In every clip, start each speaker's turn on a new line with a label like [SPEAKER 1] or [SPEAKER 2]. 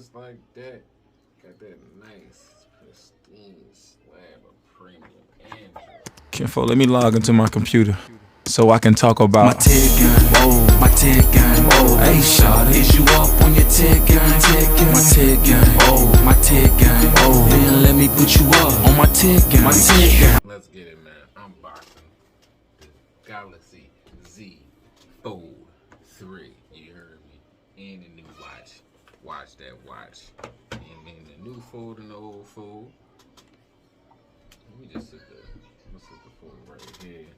[SPEAKER 1] just like that, got that nice, pristine slab of premium Android.
[SPEAKER 2] Kinfolk, let me log into my computer so I can talk about
[SPEAKER 3] my 𝓼𝓻𝓮, my 𝓼𝓻𝓮. Hey, shawty, is you up on your 𝓼𝓻𝓮? My 𝓼𝓻𝓮, my 𝓼𝓻𝓮. Then let me put you up on my 𝓼𝓻𝓮, my 𝓼𝓻𝓮.
[SPEAKER 1] Let's get it, man. Unboxing the Galaxy Z Fold 3. You heard me. And the new watch. Watch that watch. And then the new fold and the old fold. Let me just sit the fold right here.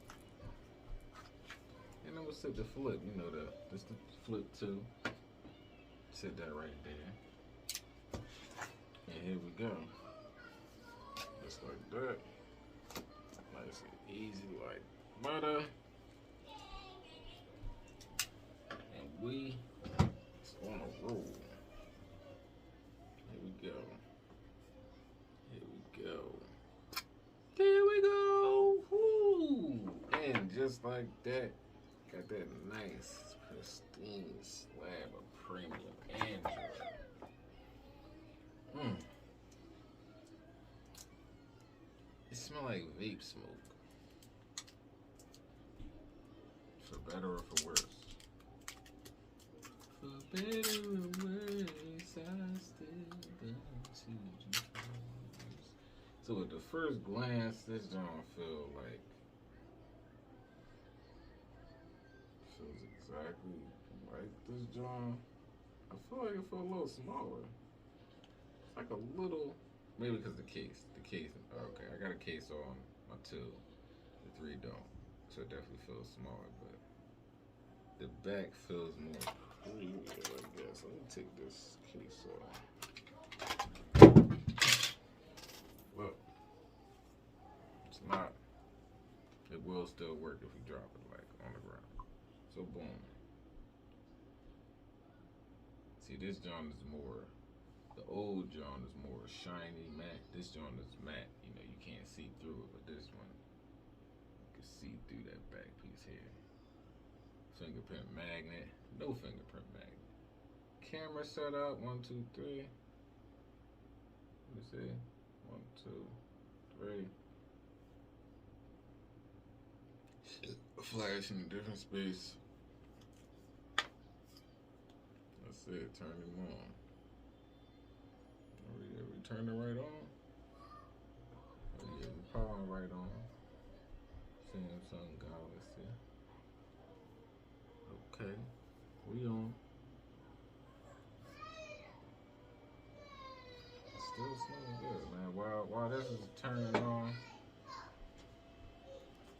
[SPEAKER 1] And I'm gonna sit the flip. You know this the flip too. Sit that right there. And here we go. Just like that. Nice and easy like butter. And we on a roll. Here we go. Here we go. Here we go. Woo. And just like that, got that nice, pristine slab of premium Android. It smells like vape smoke. For better or for worse. For better or worse, I still got to. So at the first glance, this don't feel feels exactly like this John. I feel like it feels a little smaller. It's like a little, maybe because the case. Okay, I got a case on my 2. The 3 don't. So it definitely feels smaller, but the back feels more premium, I guess. Let me take this case off. Well, it's not. It will still work if you drop it like on the ground. So boom. See, this John is more, the old John is more shiny, matte. This John is matte. You know, you can't see through it, but this one, you can see through that back piece here. Fingerprint magnet. No fingerprint magnet. Camera setup. 1, 2, 3. Let me see. 1, 2, 3. Shit. Flash in a different space. That's it. Turn him on. We turn it right on. Oh yeah, we power right on. Samsung Galaxy. Okay, we on. It still smells good, man. While this is turning on,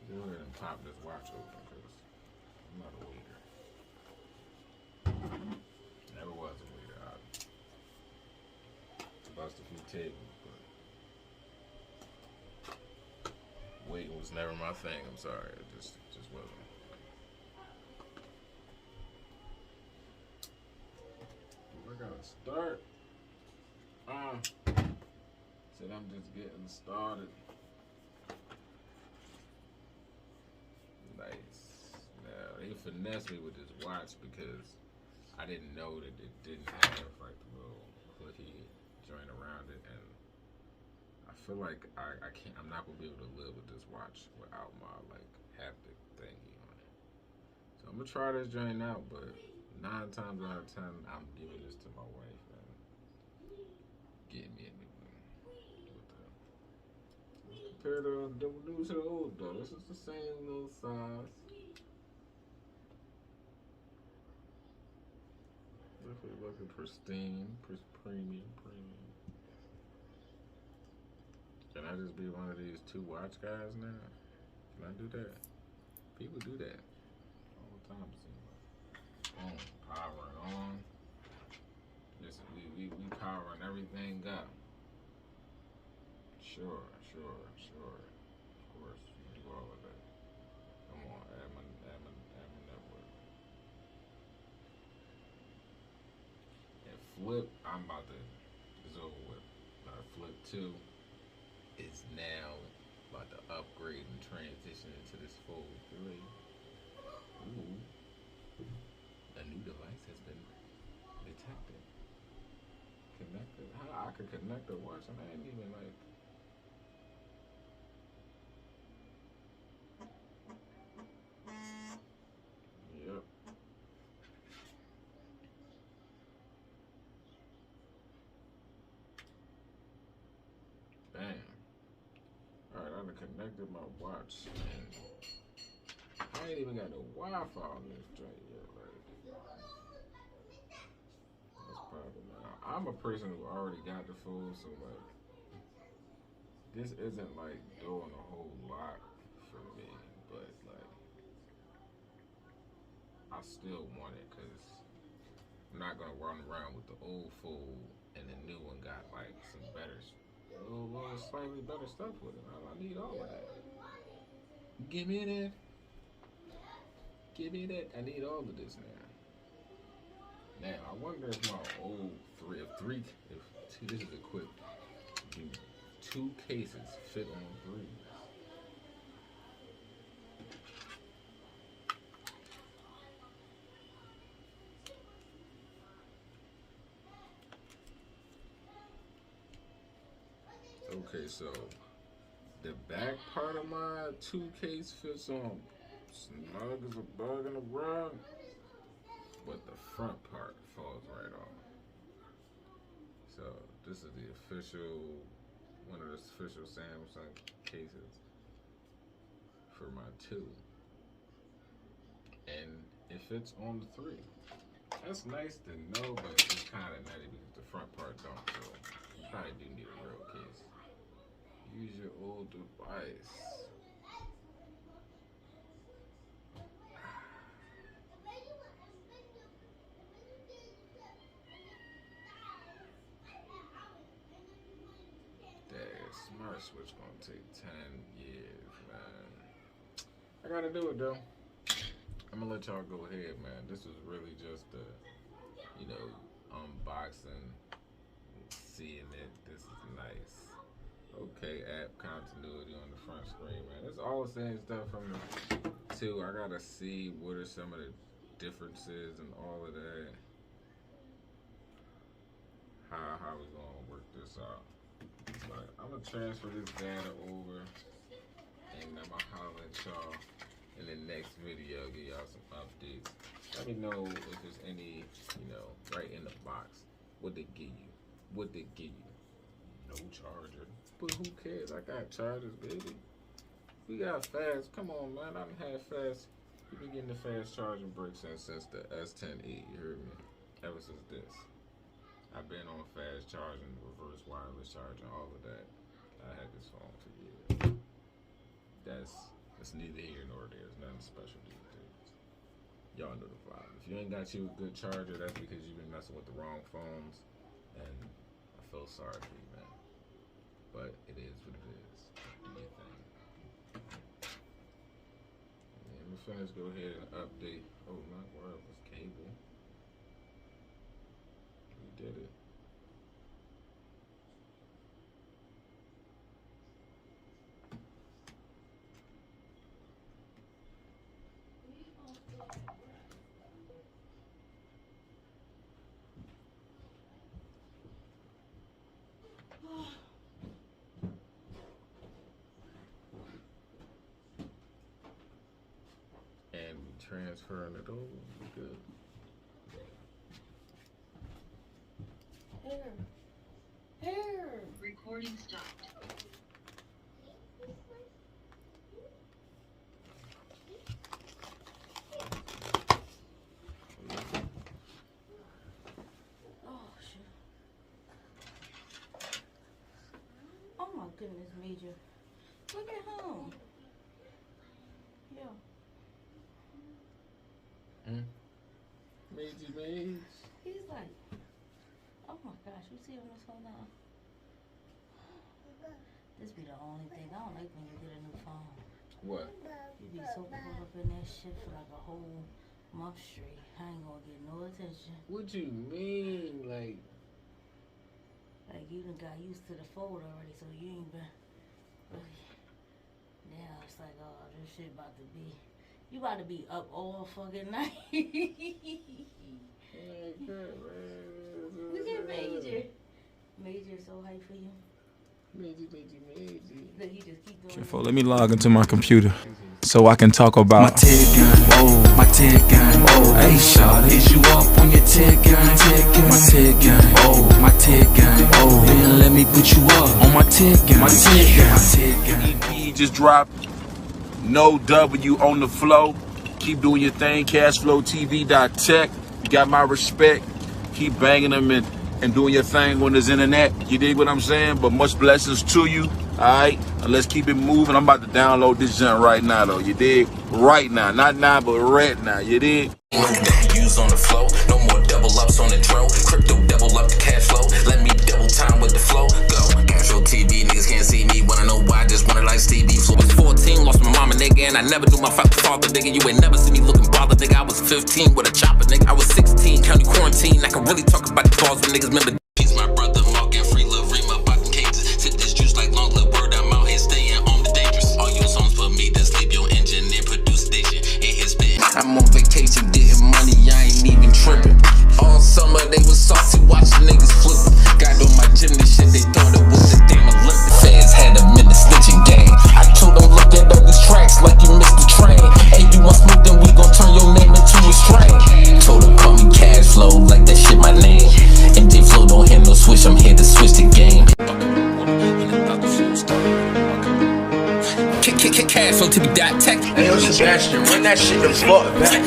[SPEAKER 1] go ahead and pop this watch open because I'm not a waiter. Never was a waiter. I bust a few tables, but waiting was never my thing. I'm sorry, it just wasn't. I gotta start. Said I'm just getting started. Nice. Now they finessed me with this watch because I didn't know that it didn't have like the little clicky joint around it, and I feel like I'm not gonna be able to live with this watch without my like haptic thingy on it. So I'm gonna try this joint out, but 9 times out of 10, I'm giving this to my wife and getting me a new one. Let's compare the new to the old though. This is the same little size. Definitely looking pristine, premium. Can I just be one of these 2 watch guys now? Can I do that? People do that all the time, it seems like. Boom, powering on. Listen, we powering everything up. Sure. Of course, we do all of that. Come on, add my network. And flip, I'm about to, it's over with. Flip 2 is now about to upgrade and transition into this fold 3. Ooh. A new device has been detected. watching. I ain't even like. Yep. Bam. Alright, I done connected my watch and I ain't even got no Wi-Fi on this joint yet. Like, that's probably now. I'm a person who already got the phone, so like this isn't like doing a whole lot for me, but like I still want it because I'm not gonna run around with the old phone and the new one got like some better, slightly better stuff with it. I need all of that. Give me that. Give me that. I need all of this now. Now I wonder if my old this is equipped. Do 2 cases fit on 3? Okay, so the back part of my 2 case fits on snug as a bug in a rug, but the front part falls right off. So this is the one of the official Samsung cases for my 2, and it fits on the 3. That's nice to know, but it's kind of nutty because the front part don't. So you probably do need a real case. Use your old device. That smart switch gonna take 10 years, man. I gotta do it though. I'm gonna let y'all go ahead, man. This was really just a, unboxing, seeing it. This is nice. Okay, app continuity on the front screen, man. It's all the same stuff from the 2. I gotta see what are some of the differences and all of that. How we gonna work this out. But I'm gonna transfer this data over and I'm gonna holler at y'all in the next video, give y'all some updates. Let me know if there's any, right in the box. What they give you? What they give you? No charger. But who cares? I got chargers, baby. We got fast. Come on, man. I done had fast. We've been getting the fast charging bricks since the S10e. You heard me? Ever since this. I've been on fast charging, reverse wireless charging, all of that. I had this phone for years. That's neither here nor there. It's nothing special these days. Y'all know the vibe. If you ain't got you a good charger, that's because you've been messing with the wrong phones. And I feel sorry for you, man. But it is what it is. Do your thing. And we're finished. Go ahead and update. Oh, not wireless cable. We did it. And we transferring it over. We good.
[SPEAKER 4] Here. Recording stopped.
[SPEAKER 5] Oh shit. Oh my goodness, Major. Look at him. Yeah.
[SPEAKER 1] Mage.
[SPEAKER 5] He's like, oh my gosh, you see him on this phone now? This be the only thing. I don't like when you get a new phone.
[SPEAKER 1] What?
[SPEAKER 5] You be so caught up in that shit for like a whole month straight. I ain't gonna get no attention.
[SPEAKER 1] What you mean? Like
[SPEAKER 5] you done got used to the fold already, so you ain't been really. Now it's like, oh, this shit about to be. You about to be up all fucking night. Look at Major. Major so hype for you.
[SPEAKER 1] Major.
[SPEAKER 5] Look, he just keep doing
[SPEAKER 2] Let me log into my computer so I can talk about
[SPEAKER 3] my 𝓼𝓻𝓮, oh, my 𝓼𝓻𝓮, oh, hey, shawty, is you up on your 𝓼𝓻𝓮, my 𝓼𝓻𝓮, oh, my 𝓼𝓻𝓮, oh, then let me put you up on my 𝓼𝓻𝓮, my 𝓼𝓻𝓮.
[SPEAKER 6] EP just dropped. No W on the flow. Keep doing your thing. Cashflowtv.tech. You got my respect. Keep banging them and doing your thing on this internet. You dig what I'm saying? But much blessings to you. Alright? And let's keep it moving. I'm about to download this junk right now though. You dig? Right now. Not now, but right now. You dig?
[SPEAKER 3] No W's on the flow. No more double ups on the dro. Crypto double up the cash flow. Let me double time with the flow. Go. Cashflow TV, niggas can't see me. Wanna know why? Just wanna like Stevie. So I was 14, lost my mama, nigga, and I never knew my father, nigga. You ain't never see me looking bothered, nigga. I was 15 with a chopper, nigga. I was 16, county quarantine. I can really talk about the balls when niggas remember. He's my brother, Mark and free love Rima, Bottom Cages. Sip this juice like long little bird. I'm out here staying on the dangerous. All your songs put me to sleep. Your engine and produce station in his spit. I'm on vacation, getting money. I ain't even tripping. All summer they was salty, watching niggas flip. Got on my gymnast shit, they thought it was the damn Olympics. Fans had them in the snitching game. I told them look at all these tracks like you missed the train. Hey, you want smoke, then we gon' turn your name into a strain. Told them call me Cashflow, like that shit my name. And J-Flow don't hear no switch, I'm here to switch the game. Cashflow to be .tech.
[SPEAKER 6] Hey, yo, Sebastian, run that shit the fuck back.